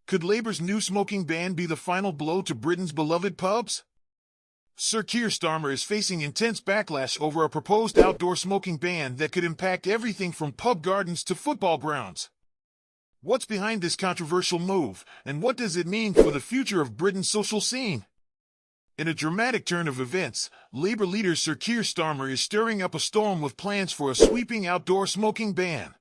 Could Labour's new smoking ban be the final blow to Britain's beloved pubs? Sir Keir Starmer is facing intense backlash over a proposed outdoor smoking ban that could impact everything from pub gardens to football grounds. What's behind this controversial move, and what does it mean for the future of Britain's social scene? In a dramatic turn of events, Labour leader Sir Keir Starmer is stirring up a storm with plans for a sweeping outdoor smoking ban.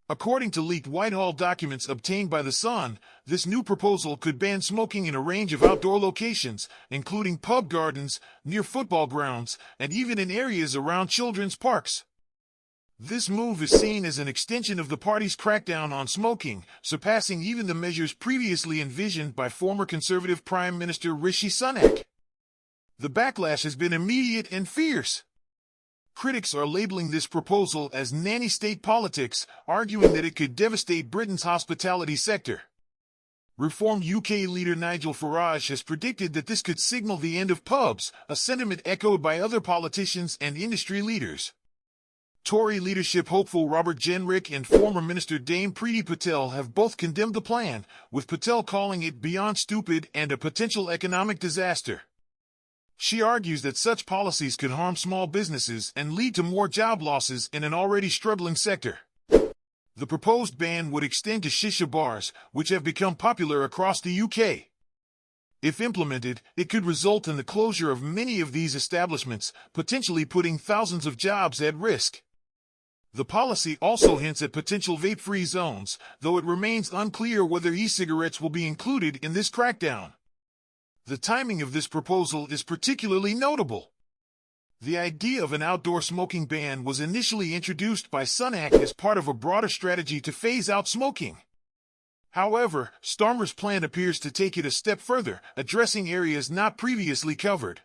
According to leaked Whitehall documents obtained by The Sun, this new proposal could ban smoking in a range of outdoor locations, including pub gardens, near football grounds, and even in areas around children's parks. This move is seen as an extension of the party's crackdown on smoking, surpassing even the measures previously envisioned by former Conservative Prime Minister Rishi Sunak. The backlash has been immediate and fierce. Critics are labeling this proposal as nanny state politics, arguing that it could devastate Britain's hospitality sector. Reform UK leader Nigel Farage has predicted that this could signal the end of pubs, a sentiment echoed by other politicians and industry leaders. Tory leadership hopeful Robert Jenrick and former Minister Dame Priti Patel have both condemned the plan, with Patel calling it beyond stupid and a potential economic disaster. She argues that such policies could harm small businesses and lead to more job losses in an already struggling sector. The proposed ban would extend to shisha bars, which have become popular across the UK. If implemented, it could result in the closure of many of these establishments, potentially putting thousands of jobs at risk. The policy also hints at potential vape-free zones, though it remains unclear whether e-cigarettes will be included in this crackdown. The timing of this proposal is particularly notable. The idea of an outdoor smoking ban was initially introduced by Sunak as part of a broader strategy to phase out smoking. However, Starmer's plan appears to take it a step further, addressing areas not previously covered.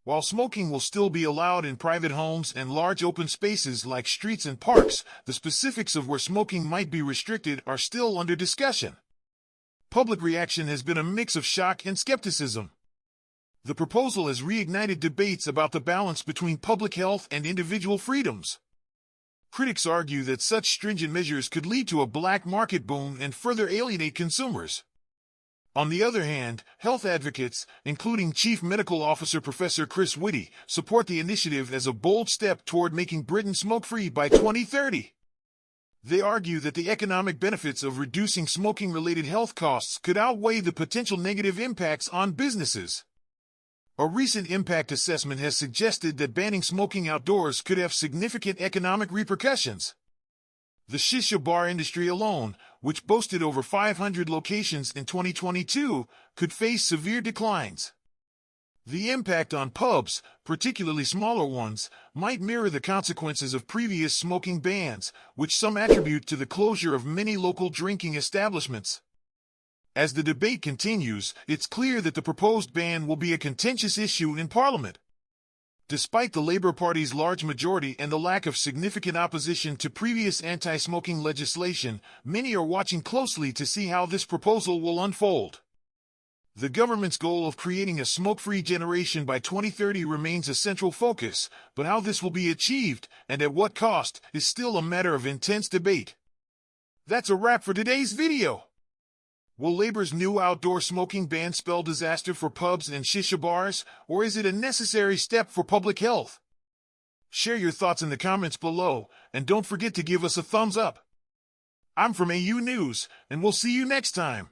While smoking will still be allowed in private homes and large open spaces like streets and parks, the specifics of where smoking might be restricted are still under discussion. Public reaction has been a mix of shock and skepticism. The proposal has reignited debates about the balance between public health and individual freedoms. Critics argue that such stringent measures could lead to a black market boom and further alienate consumers. On the other hand, health advocates, including Chief Medical Officer Professor Chris Whitty, support the initiative as a bold step toward making Britain smoke-free by 2030. They argue that the economic benefits of reducing smoking-related health costs could outweigh the potential negative impacts on businesses. A recent impact assessment has suggested that banning smoking outdoors could have significant economic repercussions. The shisha bar industry alone, which boasted over 500 locations in 2022, could face severe declines. The impact on pubs, particularly smaller ones, might mirror the consequences of previous smoking bans, which some attribute to the closure of many local drinking establishments. As the debate continues, it's clear that the proposed ban will be a contentious issue in Parliament. Despite the Labour Party's large majority and the lack of significant opposition to previous anti-smoking legislation, many are watching closely to see how this proposal will unfold. The government's goal of creating a smoke-free generation by 2030 remains a central focus, but how this will be achieved, and at what cost, is still a matter of intense debate. That's a wrap for today's video. Will Labour's new outdoor smoking ban spell disaster for pubs and shisha bars, or is it a necessary step for public health? Share your thoughts in the comments below, and don't forget to give us a thumbs up. I'm from AU News, and we'll see you next time.